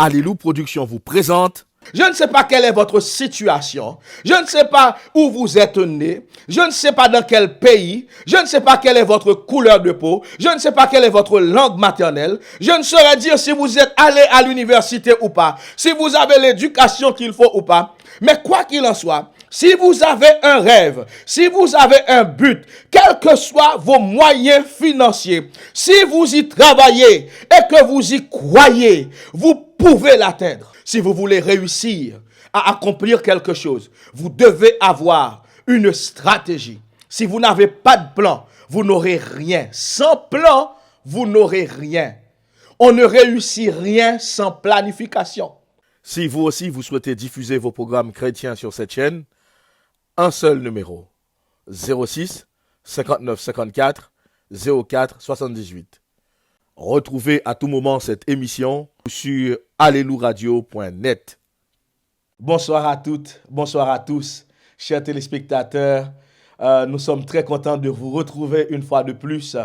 Alléluia Production vous présente. Je ne sais pas quelle est votre situation, je ne sais pas où vous êtes né, je ne sais pas dans quel pays, je ne sais pas quelle est votre couleur de peau, je ne sais pas quelle est votre langue maternelle, je ne saurais dire si vous êtes allé à l'université ou pas, si vous avez l'éducation qu'il faut ou pas, mais quoi qu'il en soit, si vous avez un rêve, si vous avez un but, quels que soient vos moyens financiers, si vous y travaillez et que vous y croyez, vous pouvez l'atteindre. Si vous voulez réussir à accomplir quelque chose, vous devez avoir une stratégie. Si vous n'avez pas de plan, vous n'aurez rien. Sans plan, vous n'aurez rien. On ne réussit rien sans planification. Si vous aussi, vous souhaitez diffuser vos programmes chrétiens sur cette chaîne, un seul numéro, 06 59 54 04 78. Retrouvez à tout moment cette émission sur allelouradio.net. Bonsoir à toutes, bonsoir à tous, chers téléspectateurs. Nous sommes très contents de vous retrouver une fois de plus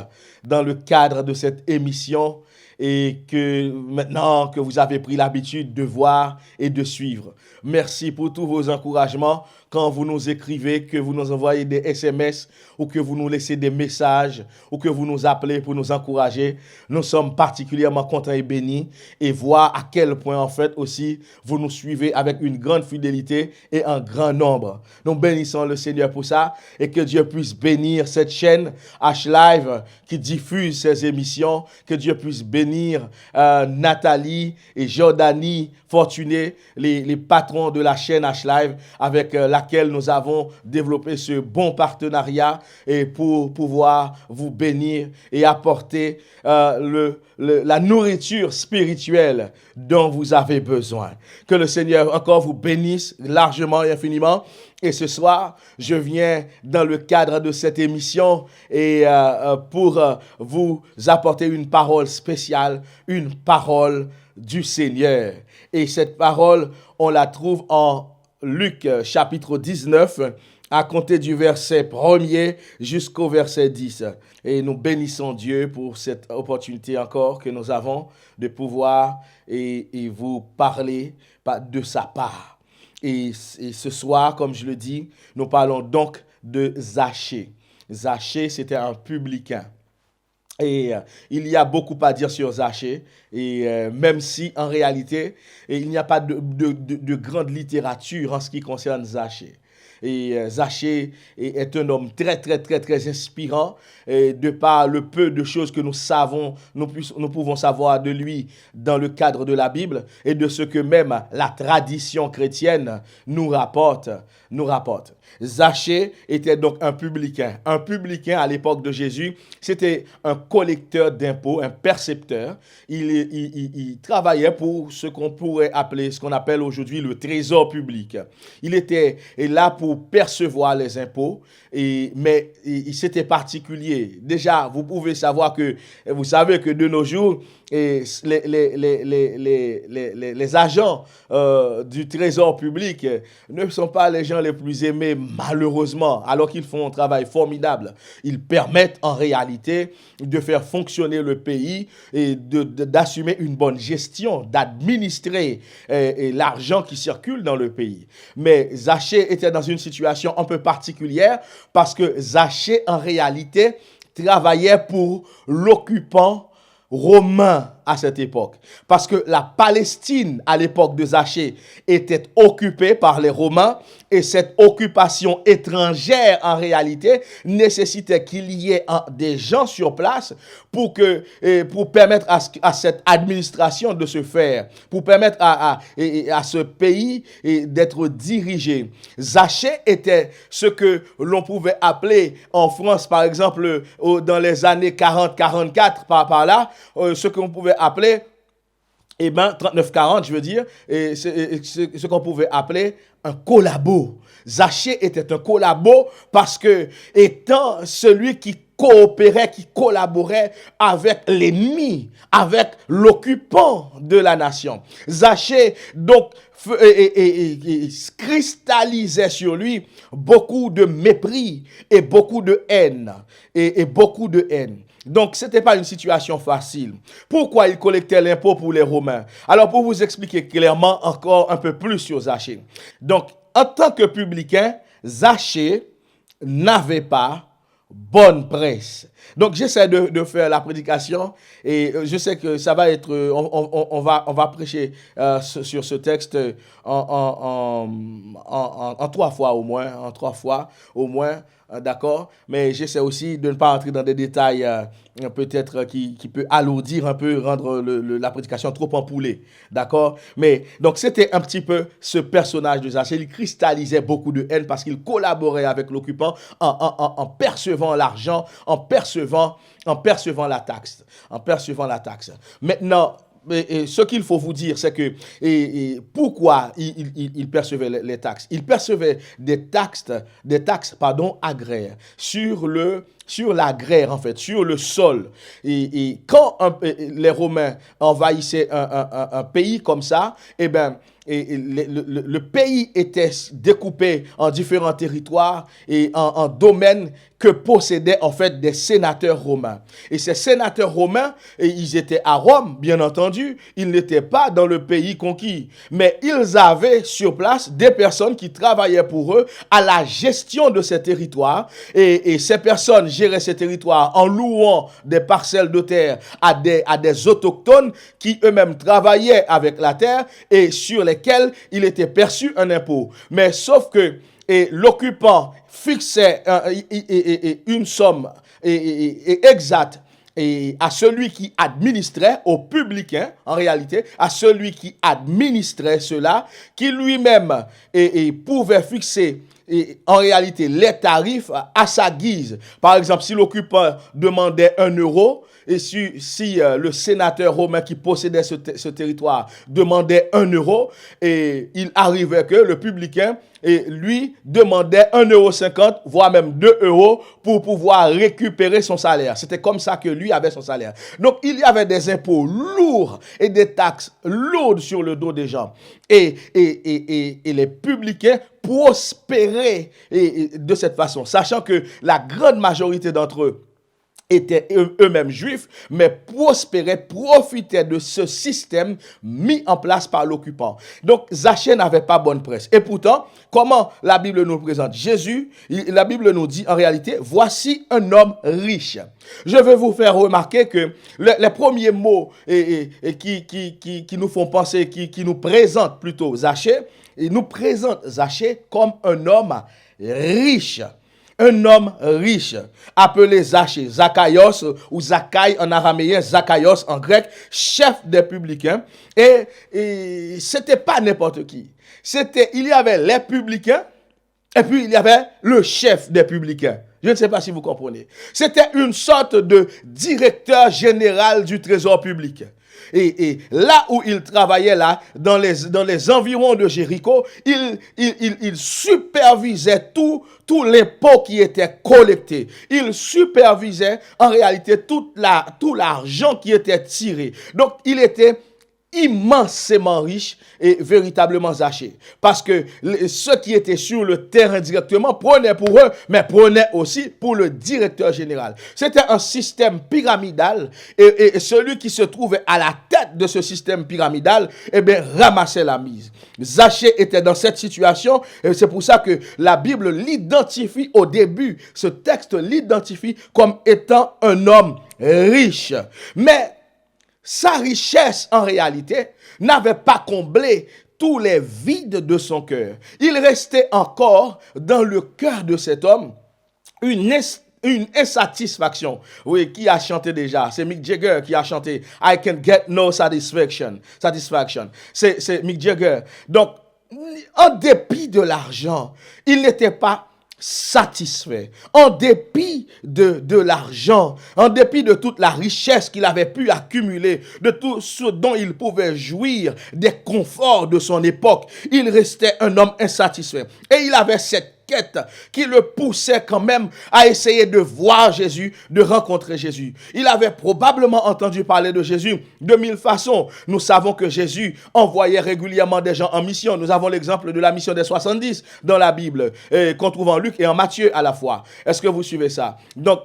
dans le cadre de cette émission et que maintenant que vous avez pris l'habitude de voir et de suivre. Merci pour tous vos encouragements quand vous nous écrivez, que vous nous envoyez des SMS ou que vous nous laissez des messages ou que vous nous appelez pour nous encourager. Nous sommes particulièrement contents et bénis et voir à quel point en fait aussi vous nous suivez avec une grande fidélité et un grand nombre. Nous bénissons le Seigneur pour ça et que Dieu puisse bénir cette chaîne H-Live qui diffuse ces émissions, que Dieu puisse bénir Nathalie et Jordanie Fortuné, les patrons de la chaîne H-Live avec laquelle nous avons développé ce bon partenariat et pour pouvoir vous bénir et apporter la nourriture spirituelle dont vous avez besoin. Que le Seigneur encore vous bénisse largement et infiniment. Et ce soir, je viens dans le cadre de cette émission et pour vous apporter une parole spéciale, une parole du Seigneur. Et cette parole, on la trouve en Luc chapitre 19, à compter du verset 1er jusqu'au verset 10. Et nous bénissons Dieu pour cette opportunité encore que nous avons de pouvoir et vous parler de sa part. Et ce soir, comme je le dis, nous parlons donc de Zachée. Zachée, c'était un publicain. Et il y a beaucoup à dire sur Zachée, et même si en réalité, il n'y a pas de grande littérature en ce qui concerne Zachée. Et Zachée est un homme très, très, très, très inspirant. Et de par le peu de choses que nous savons, nous pouvons savoir de lui dans le cadre de la Bible et de ce que même la tradition chrétienne nous rapporte. Zachée était donc un publicain. Un publicain à l'époque de Jésus, c'était un collecteur d'impôts, un percepteur. Il travaillait pour ce qu'on pourrait appeler, ce qu'on appelle aujourd'hui le trésor public. Il était là pour percevoir les impôts, mais c'était particulier. Déjà, vous pouvez savoir que, vous savez que de nos jours, les agents du trésor public ne sont pas les gens les plus aimés, malheureusement, alors qu'ils font un travail formidable. Ils permettent en réalité de faire fonctionner le pays et d'assumer une bonne gestion, d'administrer l'argent qui circule dans le pays. Mais Zachée était dans une situation un peu particulière parce que Zachée, en réalité, travaillait pour l'occupant romain à cette époque. Parce que la Palestine, à l'époque de Zachée, était occupée par les Romains et cette occupation étrangère, en réalité, nécessitait qu'il y ait des gens sur place pour permettre à cette administration de se faire, pour permettre à ce pays d'être dirigé. Zachée était ce que l'on pouvait appeler en France, par exemple, dans les années 40-44, par là, ce qu'on pouvait appeler, 39-40, je veux dire, ce qu'on pouvait appeler un collabo. Zachée était un collabo parce que, étant celui qui coopérait, qui collaborait avec l'ennemi, avec l'occupant de la nation. Zachée, donc, cristallisait sur lui beaucoup de mépris et beaucoup de haine. Et beaucoup de haine. Donc, ce n'était pas une situation facile. Pourquoi il collectait l'impôt pour les Romains? Alors, pour vous expliquer clairement encore un peu plus sur Zachée. Donc, en tant que publicain, Zachée n'avait pas bonne presse. Donc, j'essaie de faire la prédication et je sais que ça va être, on va prêcher sur ce texte en 3 fois au moins, d'accord? Mais j'essaie aussi de ne pas entrer dans des détails peut-être qui peut alourdir un peu, rendre la prédication trop empoulée, d'accord? Mais donc c'était un petit peu ce personnage de Zachée. Il cristallisait beaucoup de haine parce qu'il collaborait avec l'occupant en percevant l'argent, en percevant la taxe. Maintenant, ce qu'il faut vous dire, c'est que pourquoi il percevait les taxes? Il percevait des taxes agraires sur l'agraire, en fait, sur le sol. Et quand les Romains envahissaient un pays comme ça, eh ben, le pays était découpé en différents territoires et en domaines que possédaient en fait des sénateurs romains. Et ces sénateurs romains, ils étaient à Rome, bien entendu, ils n'étaient pas dans le pays conquis, mais ils avaient sur place des personnes qui travaillaient pour eux à la gestion de ces territoires. Et ces personnes géraient ces territoires en louant des parcelles de terre à des autochtones qui eux-mêmes travaillaient avec la terre et sur lesquels il était perçu un impôt. Mais sauf que l'occupant fixait une somme exacte à celui qui administrait, au publicain, en réalité, à celui qui administrait cela, qui lui-même pouvait fixer en réalité les tarifs à sa guise. Par exemple, si l'occupant demandait 1 euro, et si le sénateur romain qui possédait ce territoire demandait 1 euro, et il arrivait que le publicain lui demandait 1,50 €, voire même 2 € pour pouvoir récupérer son salaire. C'était comme ça que lui avait son salaire. Donc, il y avait des impôts lourds et des taxes lourdes sur le dos des gens. Et les publicains prospéraient de cette façon, sachant que la grande majorité d'entre eux étaient eux-mêmes juifs, mais prospéraient, profitaient de ce système mis en place par l'occupant. Donc, Zachée n'avait pas bonne presse. Et pourtant, comment la Bible nous présente Jésus? La Bible nous dit en réalité, voici un homme riche. Je veux vous faire remarquer que les premiers mots qui nous font penser, qui nous présentent plutôt Zachée, ils nous présentent Zachée comme un homme riche. Un homme riche, appelé Zachée, Zachaios ou Zachaï en araméen, Zachaios en grec, chef des publicains. Et c'était pas n'importe qui. Il y avait les publicains et puis il y avait le chef des publicains. Je ne sais pas si vous comprenez. C'était une sorte de directeur général du trésor public. Et là où il travaillait, là, dans les environs de Jéricho, il supervisait tout l'impôt qui était collecté. Il supervisait en réalité tout l'argent qui était tiré. Donc, il était immensément riche et véritablement Zachée. Parce que ceux qui étaient sur le terrain directement prenaient pour eux, mais prenaient aussi pour le directeur général. C'était un système pyramidal et celui qui se trouvait à la tête de ce système pyramidal, ramassait la mise. Zachée était dans cette situation et c'est pour ça que la Bible l'identifie au début. Ce texte l'identifie comme étant un homme riche. Mais sa richesse, en réalité, n'avait pas comblé tous les vides de son cœur. Il restait encore dans le cœur de cet homme une insatisfaction. Oui, qui a chanté déjà? C'est Mick Jagger qui a chanté I can get no satisfaction. C'est Mick Jagger. Donc, en dépit de l'argent, il n'était pas satisfait, en dépit de l'argent, en dépit de toute la richesse qu'il avait pu accumuler, de tout ce dont il pouvait jouir, des conforts de son époque, il restait un homme insatisfait. Et il avait cette quête qui le poussait quand même à essayer de voir Jésus, de rencontrer Jésus. Il avait probablement entendu parler de Jésus de mille façons. Nous savons que Jésus envoyait régulièrement des gens en mission. Nous avons l'exemple de la mission des 70 dans la Bible, qu'on trouve en Luc et en Matthieu à la fois. Est-ce que vous suivez ça? Donc,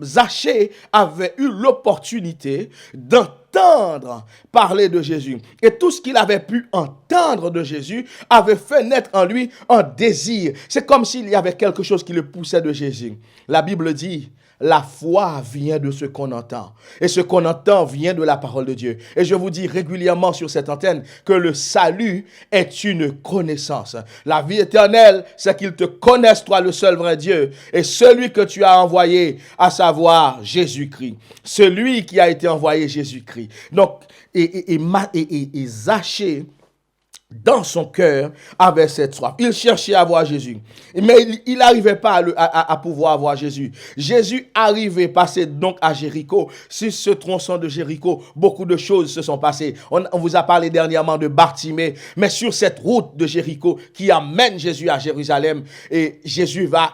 Zachée avait eu l'opportunité d'entendre parler de Jésus. Et tout ce qu'il avait pu entendre de Jésus avait fait naître en lui un désir. C'est comme s'il y avait quelque chose qui le poussait de Jésus. La Bible dit, la foi vient de ce qu'on entend. Et ce qu'on entend vient de la parole de Dieu. Et je vous dis régulièrement sur cette antenne que le salut est une connaissance. La vie éternelle, c'est qu'ils te connaissent, toi, le seul vrai Dieu, et celui que tu as envoyé, à savoir Jésus-Christ. Celui qui a été envoyé, Jésus-Christ. Donc, et Zachée, dans son cœur, avait cette soif. Il cherchait à voir Jésus. Mais il n'arrivait pas à pouvoir voir Jésus. Jésus arrivait, passait donc à Jéricho. Sur ce tronçon de Jéricho, beaucoup de choses se sont passées. On vous a parlé dernièrement de Bartimée. Mais sur cette route de Jéricho qui amène Jésus à Jérusalem, et Jésus va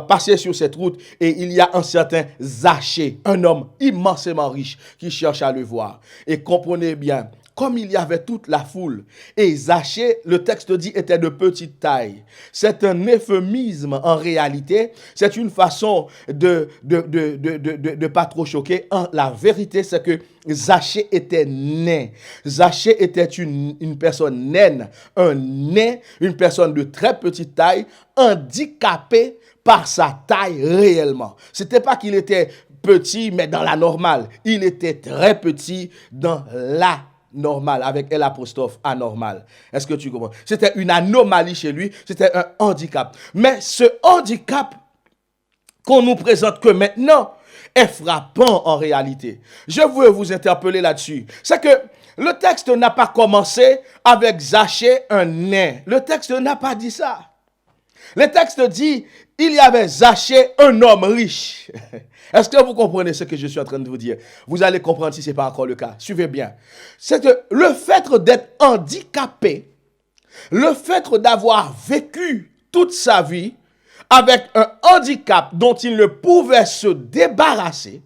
passer sur cette route, et il y a un certain Zachée, un homme immensément riche qui cherche à le voir. Et comprenez bien, comme il y avait toute la foule, et Zachée, le texte dit, était de petite taille. C'est un euphémisme en réalité. C'est une façon de pas trop choquer. La vérité, c'est que Zachée était nain. Zachée était une personne naine. Un nain, une personne de très petite taille, handicapée par sa taille réellement. C'était pas qu'il était petit, mais dans la normale. Il était très petit dans la normal, avec l'apostrophe anormal. Est-ce que tu comprends? C'était une anomalie chez lui, c'était un handicap. Mais ce handicap qu'on nous présente que maintenant est frappant en réalité. Je veux vous interpeller là-dessus. C'est que le texte n'a pas commencé avec Zachée, un nain. Le texte n'a pas dit ça. Le texte dit, il y avait Zachée, un homme riche. Est-ce que vous comprenez ce que je suis en train de vous dire? Vous allez comprendre si ce n'est pas encore le cas. Suivez bien. C'est que le fait d'être handicapé, le fait d'avoir vécu toute sa vie avec un handicap dont il ne pouvait se débarrasser,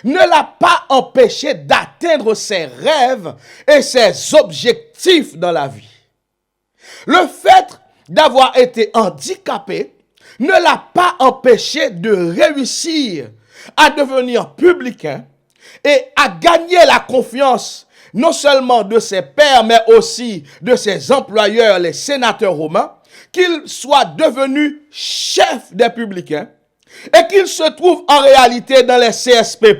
ne l'a pas empêché d'atteindre ses rêves et ses objectifs dans la vie. Le fait d'avoir été handicapé ne l'a pas empêché de réussir à devenir publicain et à gagner la confiance non seulement de ses pairs, mais aussi de ses employeurs, les sénateurs romains, qu'il soit devenu chef des publicains et qu'il se trouve en réalité dans les CSP+,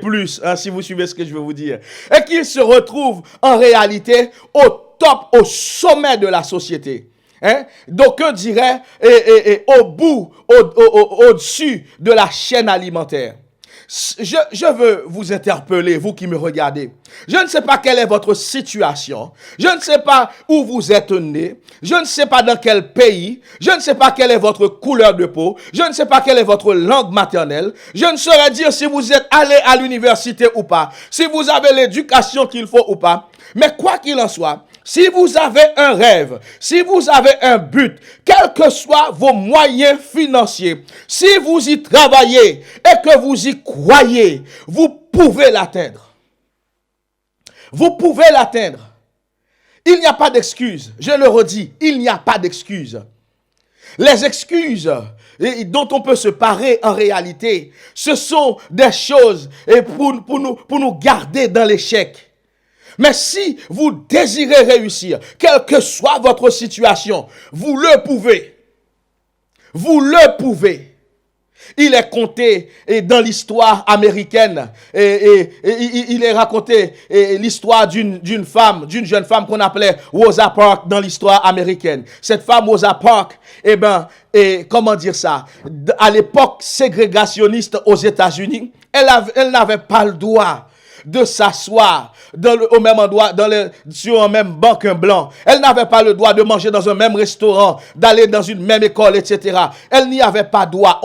si vous suivez ce que je veux vous dire, et qu'il se retrouve en réalité au top, au sommet de la société. D'aucuns diraient au-dessus de la chaîne alimentaire. Je veux vous interpeller, vous qui me regardez. Je ne sais pas quelle est votre situation. Je ne sais pas où vous êtes né. Je ne sais pas dans quel pays. Je ne sais pas quelle est votre couleur de peau. Je ne sais pas quelle est votre langue maternelle. Je ne saurais dire si vous êtes allé à l'université ou pas. Si vous avez l'éducation qu'il faut ou pas. Mais quoi qu'il en soit, si vous avez un rêve, si vous avez un but, quels que soient vos moyens financiers, si vous y travaillez et que vous y croyez, vous pouvez l'atteindre. Vous pouvez l'atteindre. Il n'y a pas d'excuses. Je le redis, il n'y a pas d'excuses. Les excuses dont on peut se parer en réalité, ce sont des choses pour nous garder dans l'échec. Mais si vous désirez réussir, quelle que soit votre situation, vous le pouvez. Vous le pouvez. Il est conté dans l'histoire américaine, il est raconté l'histoire d'une jeune femme qu'on appelait Rosa Parks dans l'histoire américaine. Cette femme Rosa Parks, comment dire ça, à l'époque ségrégationniste aux États-Unis, elle n'avait pas le droit de s'asseoir au même endroit, sur un même banc qu'un blanc. Elle n'avait pas le droit de manger dans un même restaurant, d'aller dans une même école, etc. Elle n'y avait pas droit.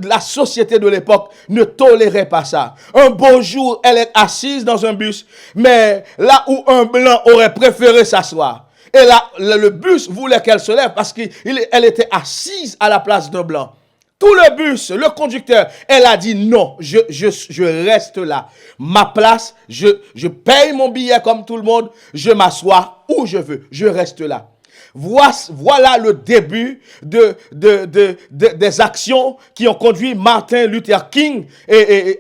La société de l'époque ne tolérait pas ça. Un beau jour, elle est assise dans un bus, mais là où un blanc aurait préféré s'asseoir, Et là, le bus voulait qu'elle se lève parce qu'elle était assise à la place d'un blanc. Tout le bus, le conducteur, elle a dit non, je reste là. Ma place, je paye mon billet comme tout le monde, je m'assois où je veux, je reste là. Voilà le début des actions qui ont conduit Martin Luther King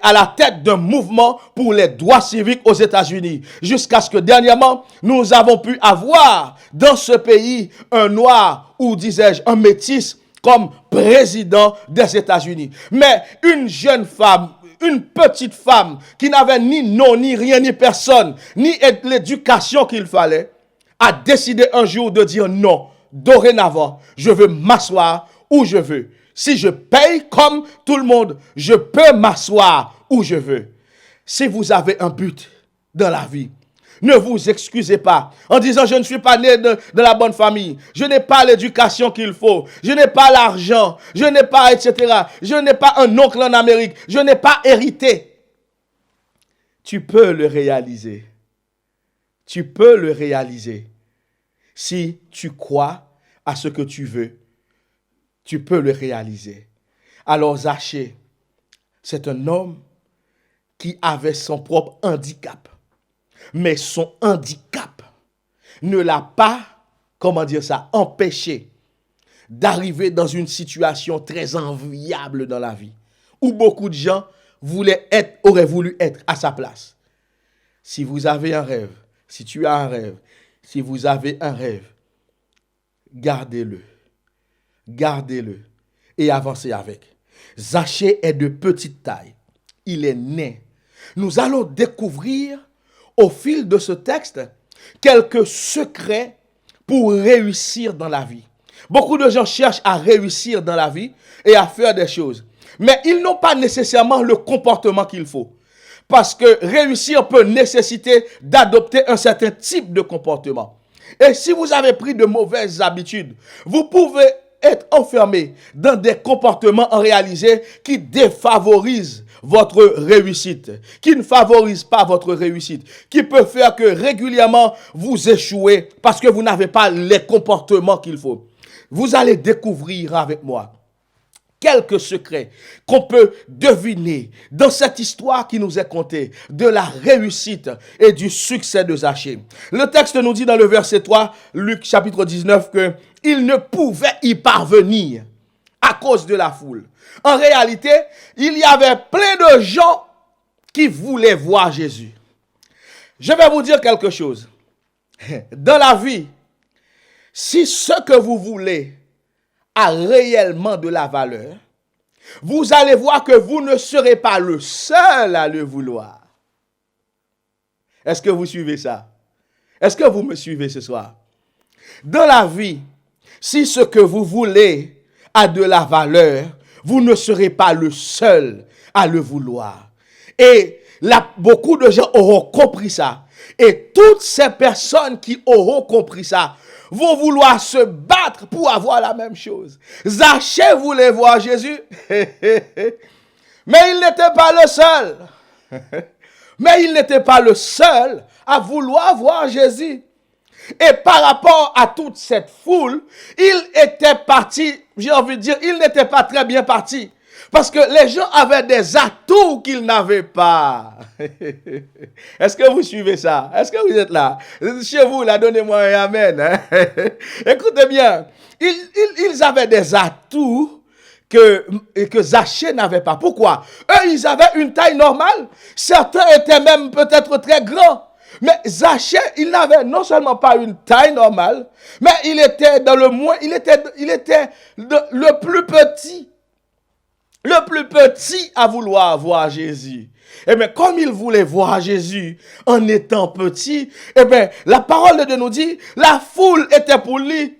à la tête d'un mouvement pour les droits civiques aux États-Unis. Jusqu'à ce que dernièrement, nous avons pu avoir dans ce pays un noir ou disais-je un métis comme président des États-Unis. Mais une jeune femme, une petite femme qui n'avait ni nom, ni rien, ni personne, ni l'éducation qu'il fallait, a décidé un jour de dire non. Dorénavant, je veux m'asseoir où je veux. Si je paye comme tout le monde, je peux m'asseoir où je veux. Si vous avez un but dans la vie, ne vous excusez pas en disant je ne suis pas né de la bonne famille, je n'ai pas l'éducation qu'il faut, je n'ai pas l'argent, je n'ai pas, etc. Je n'ai pas un oncle en Amérique, je n'ai pas hérité. Tu peux le réaliser. Tu peux le réaliser. Si tu crois à ce que tu veux, tu peux le réaliser. Alors Zachée, c'est un homme qui avait son propre handicap. Mais son handicap ne l'a pas, empêché d'arriver dans une situation très enviable dans la vie, où beaucoup de gens auraient voulu être à sa place. Si vous avez un rêve, si tu as un rêve, si vous avez un rêve, gardez-le et avancez avec. Zachée est de petite taille, il est né. Nous allons découvrir au fil de ce texte quelques secrets pour réussir dans la vie. Beaucoup de gens cherchent à réussir dans la vie et à faire des choses, mais ils n'ont pas nécessairement le comportement qu'il faut. Parce que réussir peut nécessiter d'adopter un certain type de comportement. Et si vous avez pris de mauvaises habitudes, vous pouvez être enfermé dans des comportements en réalité qui défavorisent votre réussite, qui ne favorisent pas votre réussite, qui peut faire que régulièrement vous échouez parce que vous n'avez pas les comportements qu'il faut. Vous allez découvrir avec moi quelques secrets qu'on peut deviner dans cette histoire qui nous est contée de la réussite et du succès de Zachée. Le texte nous dit dans le verset 3, Luc chapitre 19, que il ne pouvait y parvenir à cause de la foule. En réalité, il y avait plein de gens qui voulaient voir Jésus. Je vais vous dire quelque chose. Dans la vie, si ce que vous voulez a réellement de la valeur, vous allez voir que vous ne serez pas le seul à le vouloir. Est-ce que vous suivez ça? Est-ce que vous me suivez ce soir? Dans la vie, si ce que vous voulez a de la valeur, vous ne serez pas le seul à le vouloir. Et là, beaucoup de gens auront compris ça. Et toutes ces personnes qui auront compris ça vont vouloir se battre pour avoir la même chose. Zachée voulait voir Jésus, mais il n'était pas le seul. Mais il n'était pas le seul à vouloir voir Jésus. Et par rapport à toute cette foule, il était parti, j'ai envie de dire, il n'était pas très bien parti. Parce que les gens avaient des atouts qu'ils n'avaient pas. Est-ce que vous suivez ça? Est-ce que vous êtes là? Chez vous, là, donnez-moi un amen. Hein? Écoutez bien, ils avaient des atouts que Zachée n'avait pas. Pourquoi? Eux, ils avaient une taille normale. Certains étaient même peut-être très grands. Mais Zachée, il n'avait non seulement pas une taille normale, mais il était dans le moins, il était le plus petit. Le plus petit à vouloir voir Jésus. Eh bien, comme il voulait voir Jésus en étant petit, eh bien, la parole de Dieu nous dit, la foule était pour lui,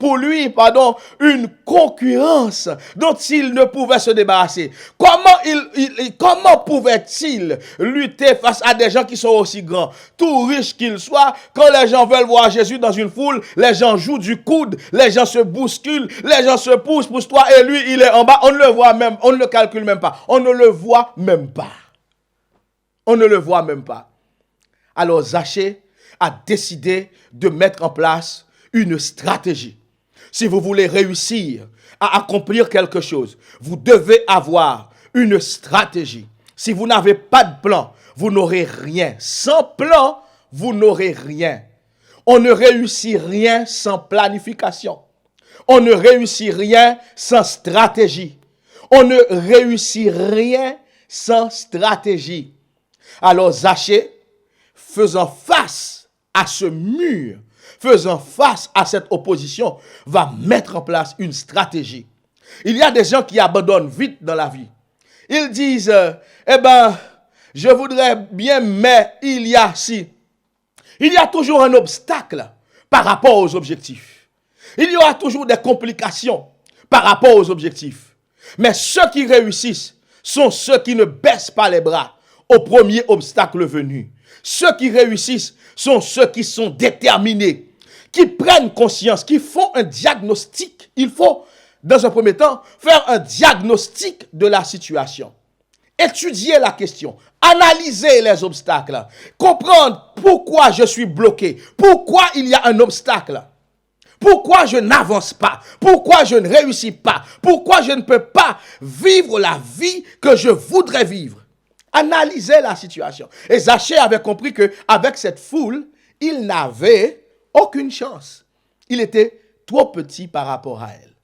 une concurrence dont il ne pouvait se débarrasser. Comment pouvait-il lutter face à des gens qui sont aussi grands, tout riches qu'ils soient? Quand les gens veulent voir Jésus dans une foule, les gens jouent du coude, les gens se bousculent, les gens se poussent-toi, et lui, il est en bas, on ne le voit même, on ne le calcule même pas, on ne le voit même pas. On ne le voit même pas. Alors Zachée a décidé de mettre en place une stratégie. Si vous voulez réussir à accomplir quelque chose, vous devez avoir une stratégie. Si vous n'avez pas de plan, vous n'aurez rien. Sans plan, vous n'aurez rien. On ne réussit rien sans planification. On ne réussit rien sans stratégie. On ne réussit rien sans stratégie. Alors Zachée, faisant face à ce mur, faisant face à cette opposition, va mettre en place une stratégie. Il y a des gens qui abandonnent vite dans la vie. Ils disent, je voudrais bien, mais il y a toujours un obstacle par rapport aux objectifs. Il y aura toujours des complications par rapport aux objectifs. Mais ceux qui réussissent sont ceux qui ne baissent pas les bras au premier obstacle venu. Ceux qui réussissent sont ceux qui sont déterminés, qui prennent conscience, qui font un diagnostic. Il faut, dans un premier temps, faire un diagnostic de la situation. Étudier la question, analyser les obstacles, comprendre pourquoi je suis bloqué, pourquoi il y a un obstacle, pourquoi je n'avance pas, pourquoi je ne réussis pas, pourquoi je ne peux pas vivre la vie que je voudrais vivre. Analyser la situation. Et Zachée avait compris qu'avec cette foule, il n'avait aucune chance. Il était trop petit par rapport à elle.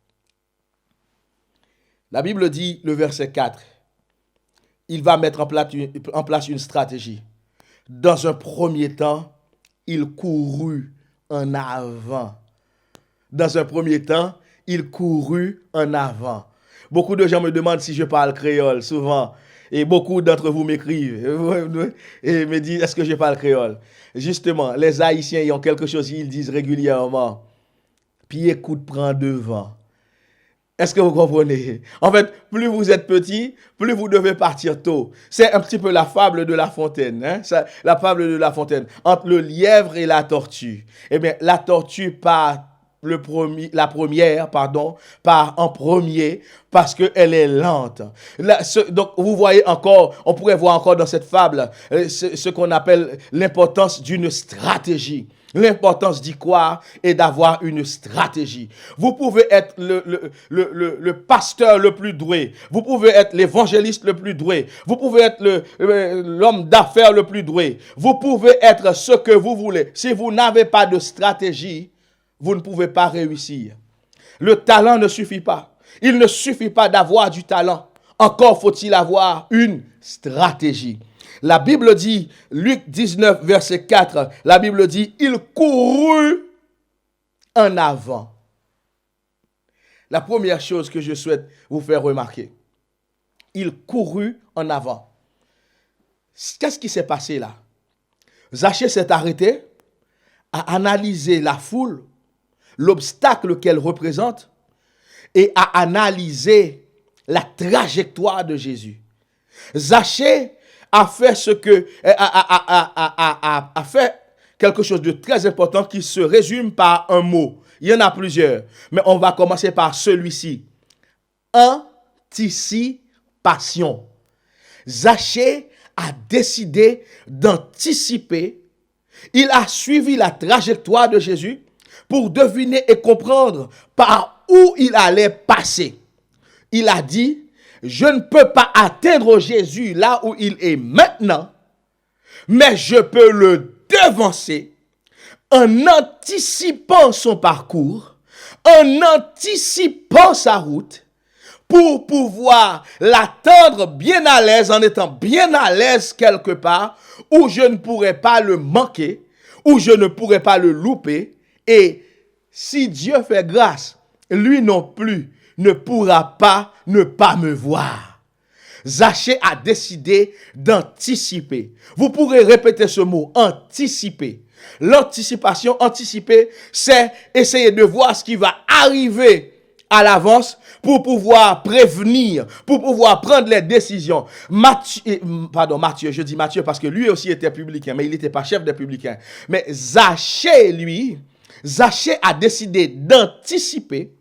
La Bible dit, le verset 4, il va mettre en place une stratégie. Dans un premier temps, il courut en avant. Dans un premier temps, il courut en avant. Beaucoup de gens me demandent si je parle créole, souvent. Et beaucoup d'entre vous m'écrivent et me disent, est-ce que je parle créole? Justement, les Haïtiens, ils ont quelque chose qu'ils disent régulièrement. Puis écoute, prends devant. Est-ce que vous comprenez? En fait, plus vous êtes petit, plus vous devez partir tôt. C'est un petit peu la fable de La Fontaine. Hein? La fable de La Fontaine. Entre le lièvre et la tortue. Eh bien, la tortue part en premier parce qu'elle est lente. Donc, vous voyez encore, on pourrait voir encore dans cette fable ce qu'on appelle l'importance d'une stratégie. L'importance d'y croire et d'avoir une stratégie. Vous pouvez être le pasteur le plus doué. Vous pouvez être l'évangéliste le plus doué. Vous pouvez être l'homme d'affaires le plus doué. Vous pouvez être ce que vous voulez. Si vous n'avez pas de stratégie, vous ne pouvez pas réussir. Le talent ne suffit pas. Il ne suffit pas d'avoir du talent. Encore faut-il avoir une stratégie. La Bible dit, Luc 19, verset 4, la Bible dit, il courut en avant. La première chose que je souhaite vous faire remarquer, il courut en avant. Qu'est-ce qui s'est passé là? Zachée s'est arrêté à analyser la foule, l'obstacle qu'elle représente, et à analyser la trajectoire de Jésus. Zachée a fait a fait quelque chose de très important qui se résume par un mot. Il y en a plusieurs, mais on va commencer par celui-ci. Anticipation. Zachée a décidé d'anticiper. Il a suivi la trajectoire de Jésus pour deviner et comprendre par où il allait passer. Il a dit, je ne peux pas atteindre Jésus là où il est maintenant, mais je peux le devancer en anticipant son parcours, en anticipant sa route, pour pouvoir l'attendre bien à l'aise, en étant bien à l'aise quelque part, où je ne pourrais pas le manquer, où je ne pourrais pas le louper. Et si Dieu fait grâce, lui non plus ne pourra pas ne pas me voir. Zachée a décidé d'anticiper. Vous pourrez répéter ce mot, anticiper. L'anticipation, anticiper, c'est essayer de voir ce qui va arriver à l'avance pour pouvoir prévenir, pour pouvoir prendre les décisions. Matthieu, je dis Matthieu parce que lui aussi était publicain, mais il n'était pas chef des publicains. Mais Zachée a décidé d'anticiper,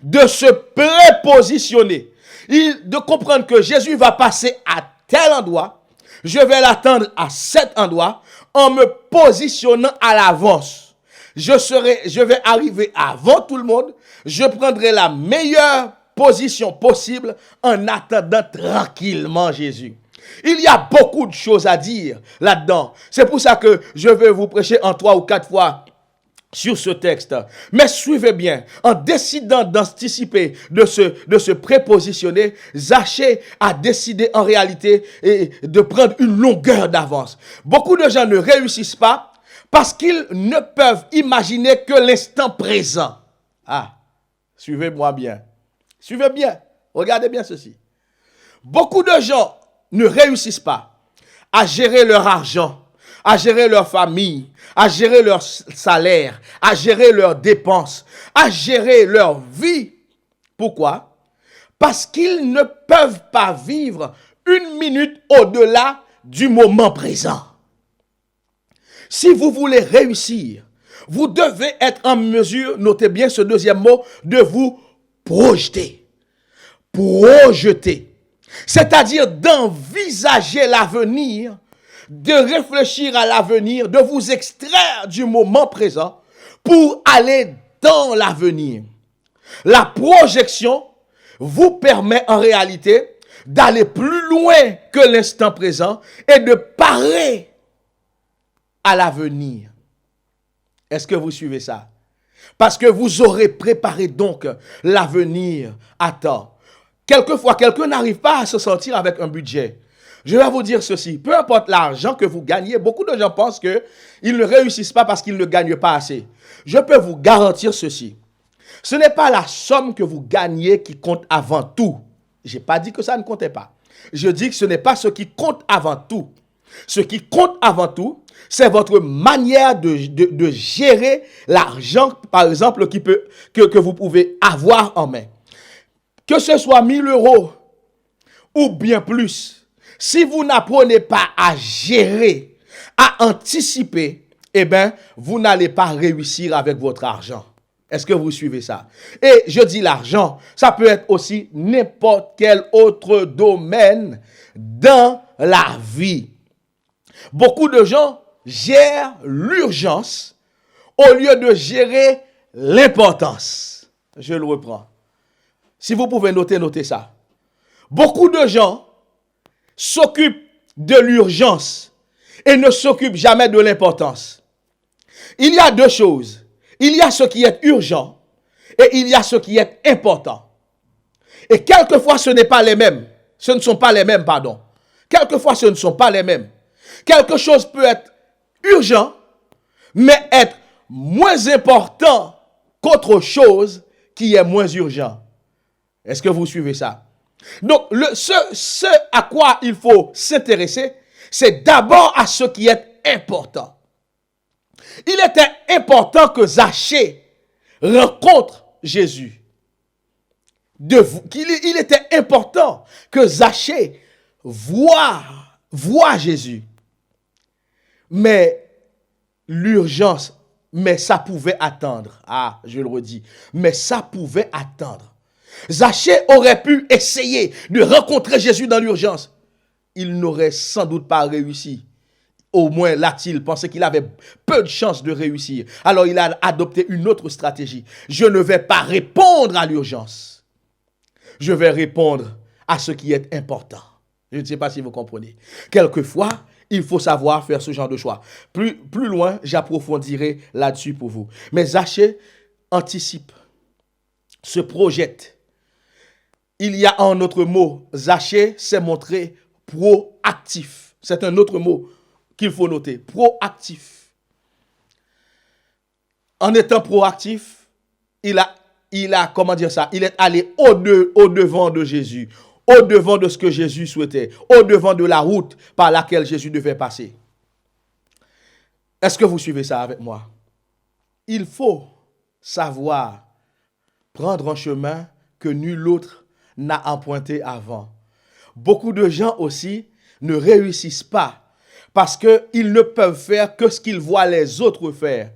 de se prépositionner, de comprendre que Jésus va passer à tel endroit, je vais l'attendre à cet endroit en me positionnant à l'avance. je vais arriver avant tout le monde, je prendrai la meilleure position possible en attendant tranquillement Jésus. Il y a beaucoup de choses à dire là-dedans. C'est pour ça que je vais vous prêcher en 3 ou 4 fois sur ce texte. Mais suivez bien, en décidant d'anticiper, de se prépositionner, Zachée a décidé en réalité de prendre une longueur d'avance. Beaucoup de gens ne réussissent pas parce qu'ils ne peuvent imaginer que l'instant présent. Ah, suivez-moi bien. Suivez bien. Regardez bien ceci. Beaucoup de gens ne réussissent pas à gérer leur argent, à gérer leur famille, à gérer leur salaire, à gérer leurs dépenses, à gérer leur vie. Pourquoi? Parce qu'ils ne peuvent pas vivre une minute au-delà du moment présent. Si vous voulez réussir, vous devez être en mesure, notez bien ce deuxième mot, de vous projeter. Projeter. C'est-à-dire d'envisager l'avenir, de réfléchir à l'avenir, de vous extraire du moment présent pour aller dans l'avenir. La projection vous permet en réalité d'aller plus loin que l'instant présent et de parer à l'avenir. Est-ce que vous suivez ça? Parce que vous aurez préparé donc l'avenir à temps. Quelquefois, quelqu'un n'arrive pas à se sortir avec un budget. Je vais vous dire ceci, peu importe l'argent que vous gagnez, beaucoup de gens pensent qu'ils ne réussissent pas parce qu'ils ne gagnent pas assez. Je peux vous garantir ceci. Ce n'est pas la somme que vous gagnez qui compte avant tout. Je n'ai pas dit que ça ne comptait pas. Je dis que ce n'est pas ce qui compte avant tout. Ce qui compte avant tout, c'est votre manière de gérer l'argent, par exemple, que vous pouvez avoir en main. Que ce soit 1 000 euros ou bien plus, si vous n'apprenez pas à gérer, à anticiper, eh bien, vous n'allez pas réussir avec votre argent. Est-ce que vous suivez ça? Et je dis l'argent, ça peut être aussi n'importe quel autre domaine dans la vie. Beaucoup de gens gèrent l'urgence au lieu de gérer l'importance. Je le reprends. Si vous pouvez notez ça. Beaucoup de gens s'occupent de l'urgence et ne s'occupent jamais de l'importance. Il y a deux choses. Il y a ce qui est urgent et il y a ce qui est important. Et quelquefois, ce n'est pas les mêmes. Ce ne sont pas les mêmes, pardon. Quelquefois, ce ne sont pas les mêmes. Quelque chose peut être urgent, mais être moins important qu'autre chose qui est moins urgent. Est-ce que vous suivez ça? Donc, ce à quoi il faut s'intéresser, c'est d'abord à ce qui est important. Il était important que Zachée rencontre Jésus. Il était important que Zachée voie Jésus. Mais l'urgence, mais ça pouvait attendre. Ah, je le redis. Mais ça pouvait attendre. Zachée aurait pu essayer de rencontrer Jésus dans l'urgence. Il n'aurait sans doute pas réussi. Au moins, là-t-il pensait qu'il avait peu de chances de réussir. Alors, il a adopté une autre stratégie. Je ne vais pas répondre à l'urgence. Je vais répondre à ce qui est important. Je ne sais pas si vous comprenez. Quelquefois, il faut savoir faire ce genre de choix. Plus loin, j'approfondirai là-dessus pour vous. Mais Zachée anticipe, se projette. Il y a un autre mot. Zachée s'est montré proactif. C'est un autre mot qu'il faut noter. Proactif. En étant proactif, il a, comment dire ça? Il est allé au-devant de Jésus. Au-devant de ce que Jésus souhaitait. Au-devant de la route par laquelle Jésus devait passer. Est-ce que vous suivez ça avec moi? Il faut savoir prendre un chemin que nul autre n'a emprunté avant. Beaucoup de gens aussi ne réussissent pas parce qu'ils ne peuvent faire que ce qu'ils voient les autres faire.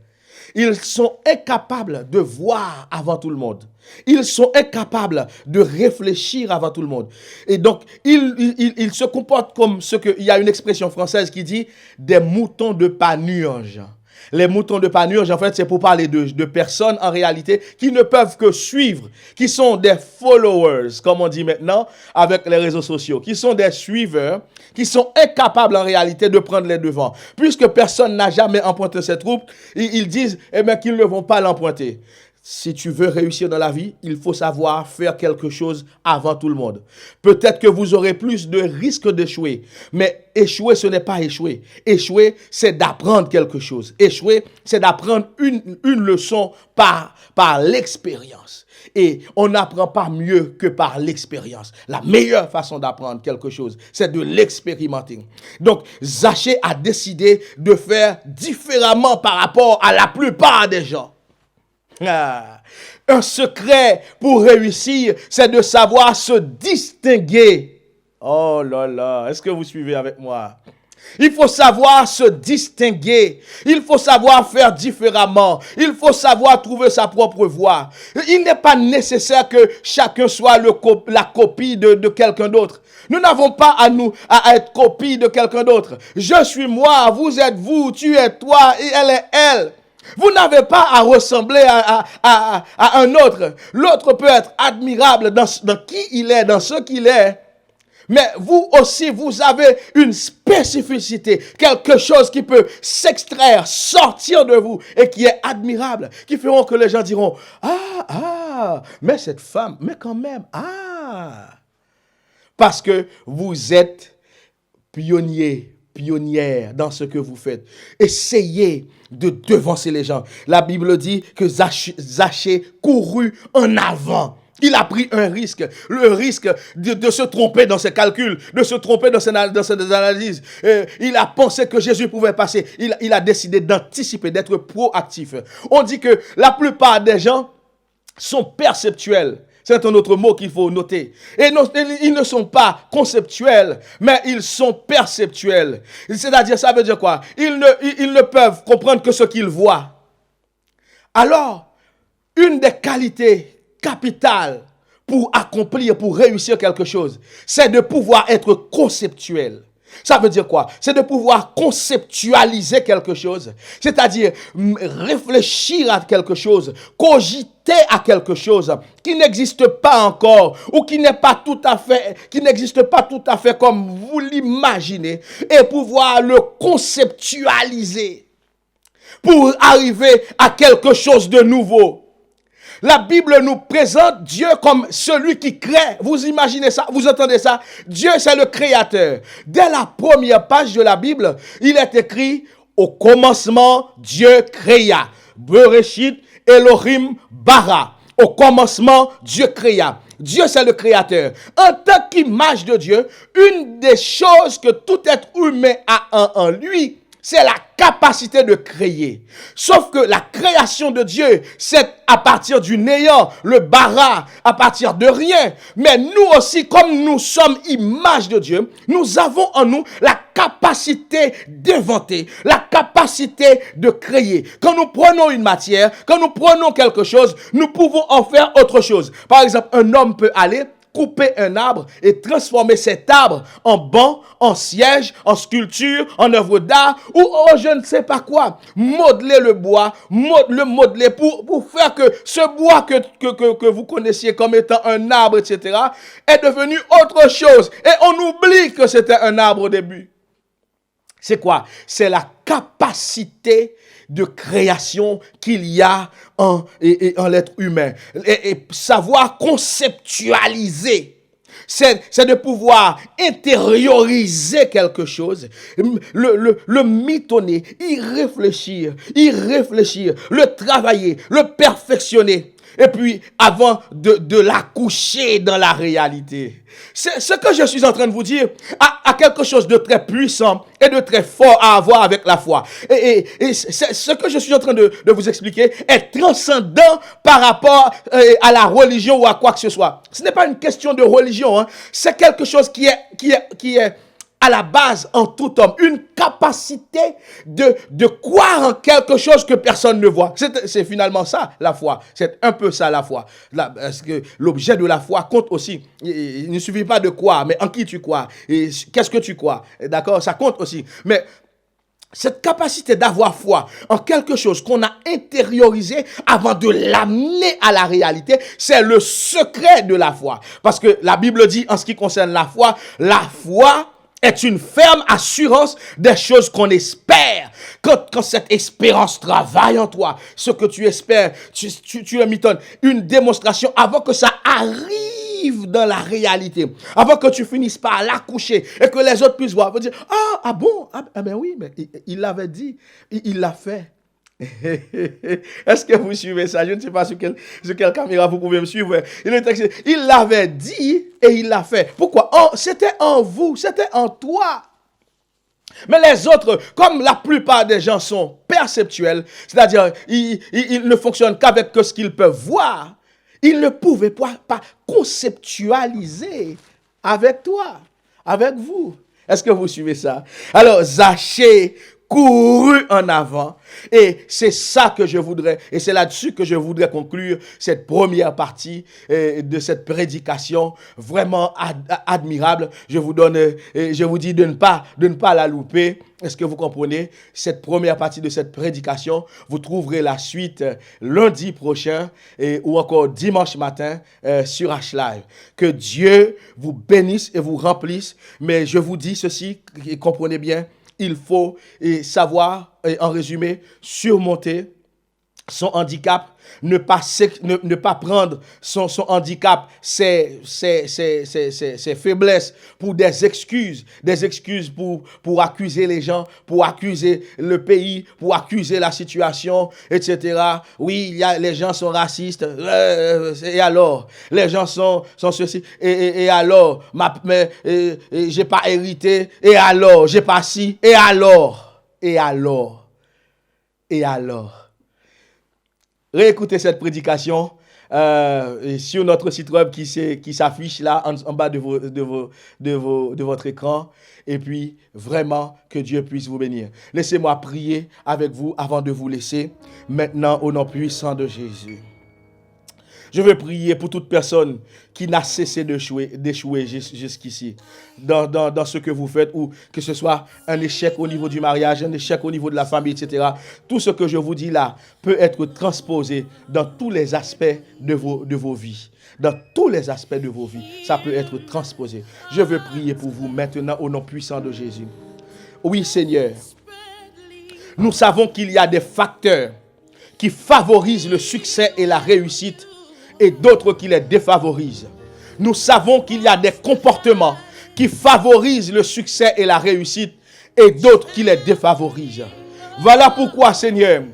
Ils sont incapables de voir avant tout le monde. Ils sont incapables de réfléchir avant tout le monde. Et donc, ils se comportent comme il y a une expression française qui dit des moutons de panurge. Les moutons de Panurge, en fait, c'est pour parler de personnes, en réalité, qui ne peuvent que suivre, qui sont des followers, comme on dit maintenant, avec les réseaux sociaux, qui sont des suiveurs, qui sont incapables, en réalité, de prendre les devants. Puisque personne n'a jamais emprunté cette route, ils disent, eh bien, qu'ils ne vont pas l'emprunter. Si tu veux réussir dans la vie, il faut savoir faire quelque chose avant tout le monde. Peut-être que vous aurez plus de risques d'échouer. Mais échouer, ce n'est pas échouer. Échouer, c'est d'apprendre quelque chose. Échouer, c'est d'apprendre une leçon par l'expérience. Et on n'apprend pas mieux que par l'expérience. La meilleure façon d'apprendre quelque chose, c'est de l'expérimenter. Donc, Zachée a décidé de faire différemment par rapport à la plupart des gens. Un secret pour réussir, c'est de savoir se distinguer. Oh là là, est-ce que vous suivez avec moi? Il faut savoir se distinguer. Il faut savoir faire différemment. Il faut savoir trouver sa propre voie. Il n'est pas nécessaire que chacun soit la copie de quelqu'un d'autre. Nous n'avons pas à être copie de quelqu'un d'autre. Je suis moi, vous êtes vous, tu es toi et elle est elle. Vous n'avez pas à ressembler à un autre. L'autre peut être admirable dans qui il est, dans ce qu'il est. Mais vous aussi, vous avez une spécificité, quelque chose qui peut s'extraire, sortir de vous et qui est admirable, qui feront que les gens diront, mais cette femme, mais quand même, parce que vous êtes pionnière dans ce que vous faites. Essayez de devancer les gens. La Bible dit que Zachée courut en avant. Il a pris un risque, le risque de se tromper dans ses calculs, de se tromper dans ses analyses. Il a pensé que Jésus pouvait passer. Il a décidé d'anticiper, d'être proactif. On dit que la plupart des gens sont perceptuels. C'est un autre mot qu'il faut noter. Et non, ils ne sont pas conceptuels, mais ils sont perceptuels. C'est-à-dire, ça veut dire quoi? Ils ne peuvent comprendre que ce qu'ils voient. Alors, une des qualités capitales pour accomplir, pour réussir quelque chose, c'est de pouvoir être conceptuel. Ça veut dire quoi? C'est de pouvoir conceptualiser quelque chose, c'est-à-dire réfléchir à quelque chose, cogiter à quelque chose qui n'existe pas encore ou qui n'existe pas tout à fait comme vous l'imaginez et pouvoir le conceptualiser pour arriver à quelque chose de nouveau. La Bible nous présente Dieu comme celui qui crée. Vous imaginez ça? Vous entendez ça? Dieu, c'est le créateur. Dès la première page de la Bible, il est écrit « Au commencement, Dieu créa. Bereshit Elohim bara. » Au commencement, Dieu créa. Dieu, c'est le créateur. En tant qu'image de Dieu, une des choses que tout être humain a en lui, c'est la capacité de créer. Sauf que la création de Dieu, c'est à partir du néant, le bara, à partir de rien. Mais nous aussi, comme nous sommes image de Dieu, nous avons en nous la capacité d'inventer, la capacité de créer. Quand nous prenons une matière, quand nous prenons quelque chose, nous pouvons en faire autre chose. Par exemple, un homme peut aller couper un arbre et transformer cet arbre en banc, en siège, en sculpture, en œuvre d'art ou je ne sais pas quoi. Modeler le bois, le modeler pour faire que ce bois que vous connaissiez comme étant un arbre, etc., est devenu autre chose. Et on oublie que c'était un arbre au début. C'est quoi? C'est la capacité de création qu'il y a en l'être humain. Et savoir conceptualiser. C'est de pouvoir intérioriser quelque chose, le mitonner, y réfléchir, le travailler, le perfectionner. Et puis, avant de l'accoucher dans la réalité. C'est ce que je suis en train de vous dire a quelque chose de très puissant et de très fort à avoir avec la foi. Et ce que je suis en train de vous expliquer est transcendant par rapport à la religion ou à quoi que ce soit. Ce n'est pas une question de religion, hein. C'est quelque chose qui est à la base en tout homme, une capacité de croire en quelque chose que personne ne voit. C'est finalement ça, la foi. C'est un peu ça, la foi. Parce que l'objet de la foi compte aussi. Il ne suffit pas de croire, mais en qui tu crois. Et qu'est-ce que tu crois? D'accord? Ça compte aussi. Mais cette capacité d'avoir foi en quelque chose qu'on a intériorisé avant de l'amener à la réalité, c'est le secret de la foi. Parce que la Bible dit, en ce qui concerne la foi est une ferme assurance des choses qu'on espère. Quand cette espérance travaille en toi, ce que tu espères, tu le mitonnes, une démonstration avant que ça arrive dans la réalité, avant que tu finisses par l'accoucher et que les autres puissent voir, dire, ah bon, ah ben oui, mais il l'avait dit, il l'a fait. Est-ce que vous suivez ça? Je ne sais pas sur quelle caméra vous pouvez me suivre. Il l'avait dit et il l'a fait. Pourquoi? C'était en vous, c'était en toi. Mais les autres, comme la plupart des gens sont perceptuels, c'est-à-dire ils ne fonctionnent qu'avec ce qu'ils peuvent voir, ils ne pouvaient pas conceptualiser avec toi, avec vous. Est-ce que vous suivez ça? Alors, Zachée couru en avant. Et c'est ça que je voudrais, et c'est là-dessus que je voudrais conclure cette première partie de cette prédication vraiment admirable. Je vous dis de ne pas la louper. Est-ce que vous comprenez? Cette première partie de cette prédication, vous trouverez la suite lundi prochain ou encore dimanche matin sur H-Live. Que Dieu vous bénisse et vous remplisse. Mais je vous dis ceci, comprenez bien, il faut savoir, en résumé, surmonter son handicap, ne pas prendre son handicap, ses faiblesses pour des excuses pour accuser les gens, pour accuser le pays, pour accuser la situation, etc. Oui, les gens sont racistes, et alors, les gens sont ceci, et alors, j'ai pas hérité, et alors, j'ai pas ci, et alors. Réécoutez cette prédication sur notre site web qui s'affiche là en bas de votre écran. Et puis, vraiment, que Dieu puisse vous bénir. Laissez-moi prier avec vous avant de vous laisser. Maintenant, au nom puissant de Jésus. Je veux prier pour toute personne qui n'a cessé d'échouer jusqu'ici dans ce que vous faites, ou que ce soit un échec au niveau du mariage, un échec au niveau de la famille, etc. Tout ce que je vous dis là peut être transposé dans tous les aspects de vos vies. Dans tous les aspects de vos vies, ça peut être transposé. Je veux prier pour vous maintenant au nom puissant de Jésus. Oui, Seigneur, nous savons qu'il y a des facteurs qui favorisent le succès et la réussite et d'autres qui les défavorisent. Nous savons qu'il y a des comportements qui favorisent le succès et la réussite et d'autres qui les défavorisent. Voilà pourquoi, Seigneur,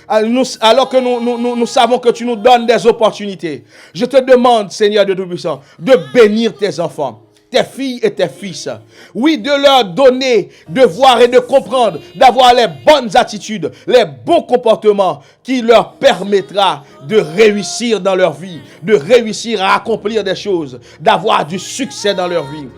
alors que nous savons que tu nous donnes des opportunités, je te demande, Seigneur de Tout-Puissant, de bénir tes enfants, tes filles et tes fils. Oui, de leur donner, de voir et de comprendre, d'avoir les bonnes attitudes, les bons comportements qui leur permettra de réussir dans leur vie, de réussir à accomplir des choses, d'avoir du succès dans leur vie.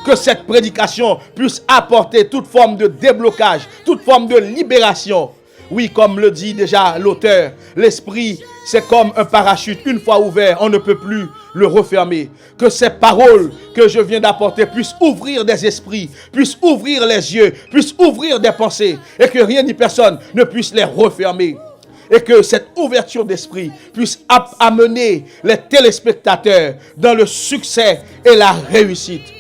Que cette prédication puisse apporter toute forme de déblocage, toute forme de libération. Oui, comme le dit déjà l'auteur, l'esprit, c'est comme un parachute. Une fois ouvert, on ne peut plus le refermer. Que ces paroles que je viens d'apporter puissent ouvrir des esprits, puissent ouvrir les yeux, puissent ouvrir des pensées, et que rien ni personne ne puisse les refermer. Et que cette ouverture d'esprit puisse amener les téléspectateurs dans le succès et la réussite.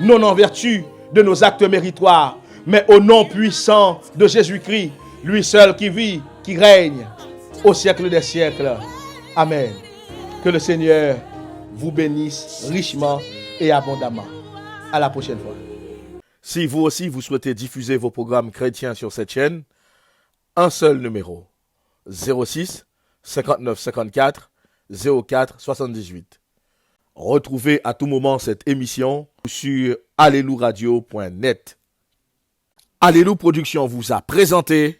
Non en vertu de nos actes méritoires, mais au nom puissant de Jésus-Christ, lui seul qui vit, qui règne au siècle des siècles. Amen. Que le Seigneur vous bénisse richement et abondamment. À la prochaine fois. Si vous aussi vous souhaitez diffuser vos programmes chrétiens sur cette chaîne, un seul numéro: 06 59 54 04 78. Retrouvez à tout moment cette émission sur allelouradio.net. Alléluia Production vous a présenté